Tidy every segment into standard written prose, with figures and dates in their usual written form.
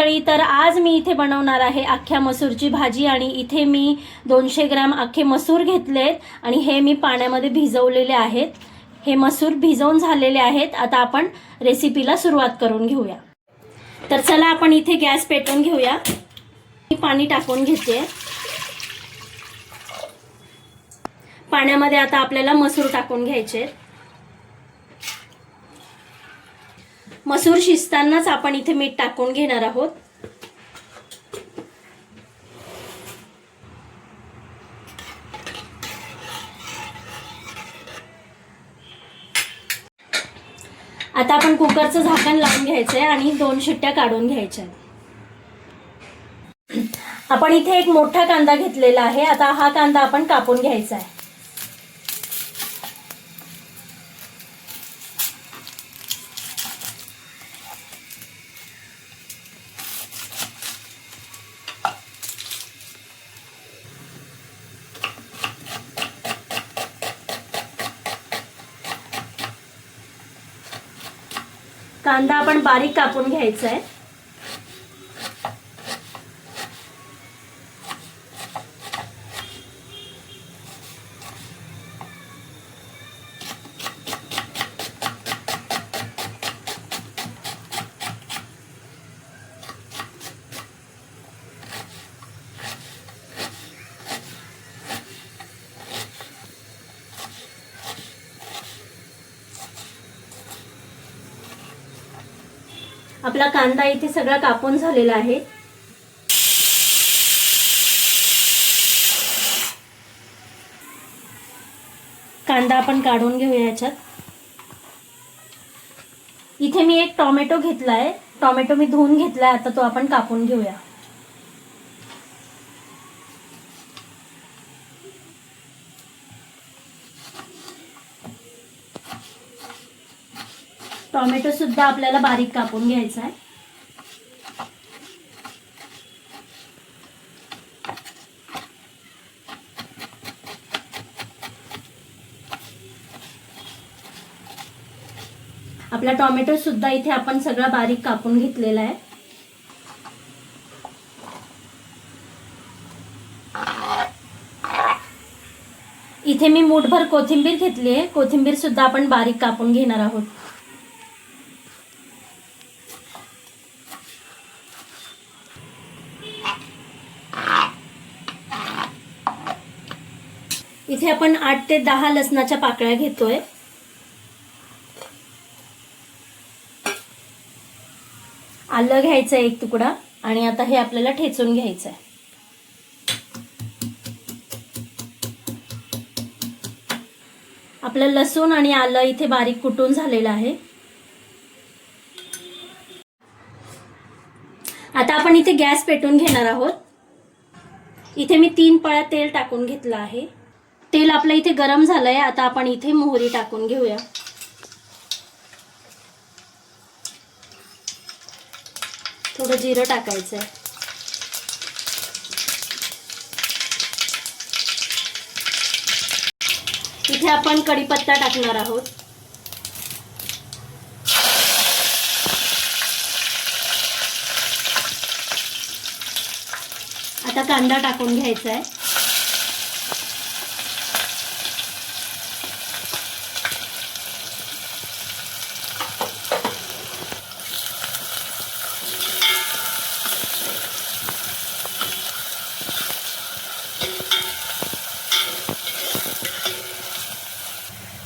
मंडळी, तर आज मी इथे बनवणार आहे अख्ख्या मसूरची भाजी। आणि इथे मी 200 ग्रॅम अख्खे मसूर घेतलेत आणि हे मी पाण्यामध्ये भिजवलेले आहेत। हे मसूर भिजवून झालेले आहेत। आता आपण रेसिपीला सुरुवात करून घेऊया। तर चला आपण इथे गॅस पेटवून घेऊया। मी पाणी टाकून घेते। पाण्यामध्ये आता आपल्याला मसूर टाकून घ्यायचे। मसूर शिजतानाच आपण इथे मीठ टाकून घेणार आहोत। आता आपण कुकरचं झाकण लावून घ्यायचंय आणि 2 शिट्ट्या काढून घ्यायच्या। आपण इथे एक मोठा कांदा घेतलेला आहे। आता हा कांदा आपण कापून घ्यायचा आहे। कांदा आपण बारीक कापून घ्यायचा आहे। आपला कांदा इथे सगळा कापून झालेला आहे। कांदा आपण काढून घेऊया याच्यात। इथे मी एक टोमॅटो घेतलाय। टोमॅटो मी धुवून घेतलाय। आता तो आपण कापून घेऊया। टोमॅटो सुद्धा आपल्याला बारीक कापून घ्यायचा आहे। आपला टोमॅटो सुद्धा इथे आपण सगळा बारीक कापून घेतलेला आहे। इथे मी मूठभर कोथिंबीर घेतली आहे। कोथिंबीर सुद्धा आपण बारीक कापून घेणार आहोत। इथे आपण 8 ते 10 लसणाच्या पाकळ्या घेतोय। आलं घ्यायचं एक तुकडा आणि आता हे आपल्याला ठेचून घ्यायचं आहे। आपलं लसूण आणि आलं इथे बारीक कुटून झालेलं आहे। आता आपण इथे गॅस पेटवून घेणार आहोत। इथे मी 3 पळ्या तेल टाकून घेतलं आहे। तेल आपलं इथे गरम झालंय। आता आपण इथे मोहरी टाकून घेऊया। थोडं जिरं टाकायचं आहे। इथे आपण कढीपत्ता टाकणार आहोत। आता कांदा टाकून घ्यायचा आहे।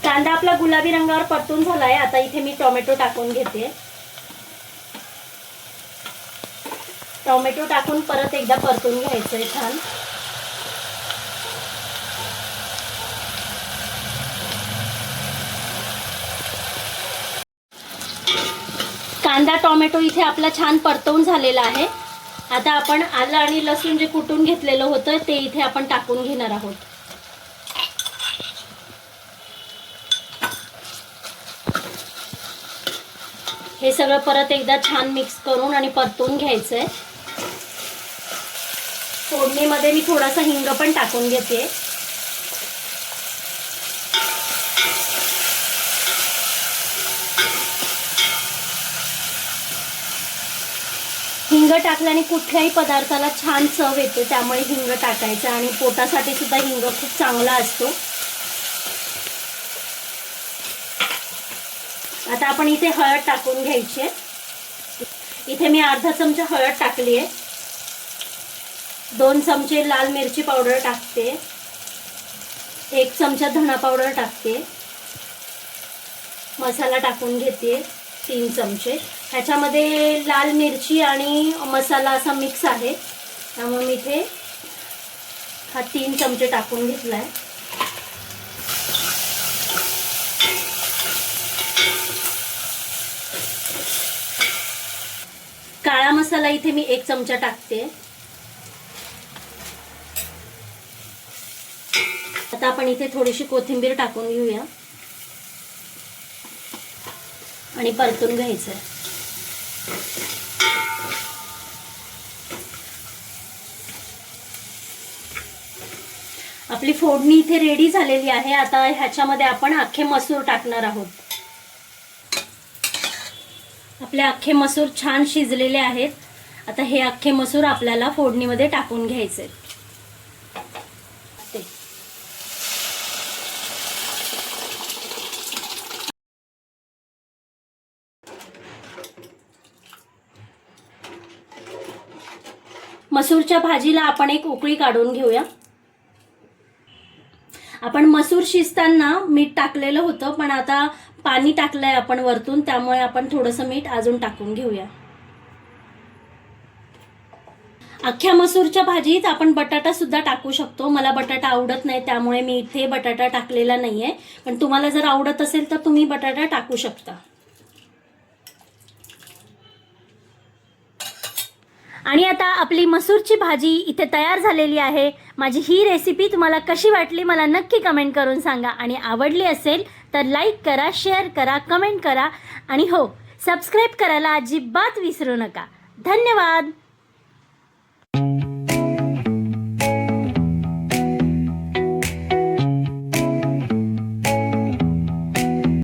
कांदा आपला गुलाबी रंगावर परतून झालाय। आता इथे मी टोमॅटो टाकून घेते। टोमॅटो टाकून परत एकदा परतून घ्यायचंय छान। कांदा टोमॅटो इथे आपला छान परतवून झालेला आहे। आता आपण आलं आणि लसूण जे कुटून घेतलेलं होतं ते इथे आपण टाकून घेणार आहोत। हे सगळं परत एकदा छान मिक्स करून आणि परतून घ्यायचंय। फोडणीमध्ये मी थोडासा हिंग पण टाकून घेते। हिंग टाकल्याने कुठल्याही पदार्थाला छान चव येते, त्यामुळे हिंग टाकायचं आणि पोटासाठी सुद्धा हिंग खूप चांगला असतो. आता आपण इथे हळद टाकून घ्यायची आहे. इथे मी अर्धा चमचा हळद टाकली आहे. 2 चमचे लाल मिरची पावडर टाकते. 1 चमचा धना पावडर टाकते. मसाला टाकून घेते 3 चमचे. ह्याच्यामध्ये लाल मिरची आणि मसाला असा मिक्स आहे, त्यामुळे मी इथे हा 3 चमचे टाकून घेतलाय. काळा मसाला इथे मी 1 चमचा टाकते. आता आपण इथे थोडीशी कोथिंबीर टाकून घेऊया आणि परतून घ्यायचं. आपली फोडणी इथे रेडी झालेली आहे. आता ह्याच्यामध्ये आपण अख्खे मसूर टाकणार आहोत. आपले अख्खे मसूर छान शिजलेले आहेत. आता हे अख्खे मसूर आपल्याला फोडणीमध्ये टाकून घ्यायचे. मसूरच्या भाजीला आपण एक उकळी काढून घेऊया. आपण मसूर शिजताना मीठ टाकलेलं होतं, पण आता पाणी टाकलंय आपण वरतून, त्यामुळे आपण थोडंसं मीठ अजून टाकून घेऊया. अख्ख्या मसूरच्या भाजीत आपण बटाटा सुद्धा टाकू शकतो. मला बटाटा आवडत नाही, त्यामुळे मी इथे बटाटा टाकलेला नाहीये, पण तुम्हाला जर आवडत असेल तर तुम्ही बटाटा टाकू शकता. आणि आता आपली मसूरची भाजी इथे तयार झालेली आहे. माझी ही रेसिपी तुम्हाला कशी वाटली मला नक्की कमेंट करून सांगा. आणि आवडली असेल तर लाईक करा, शेअर करा, कमेंट करा आणि हो, सबस्क्राईब करायला अजिबात विसरू नका. धन्यवाद.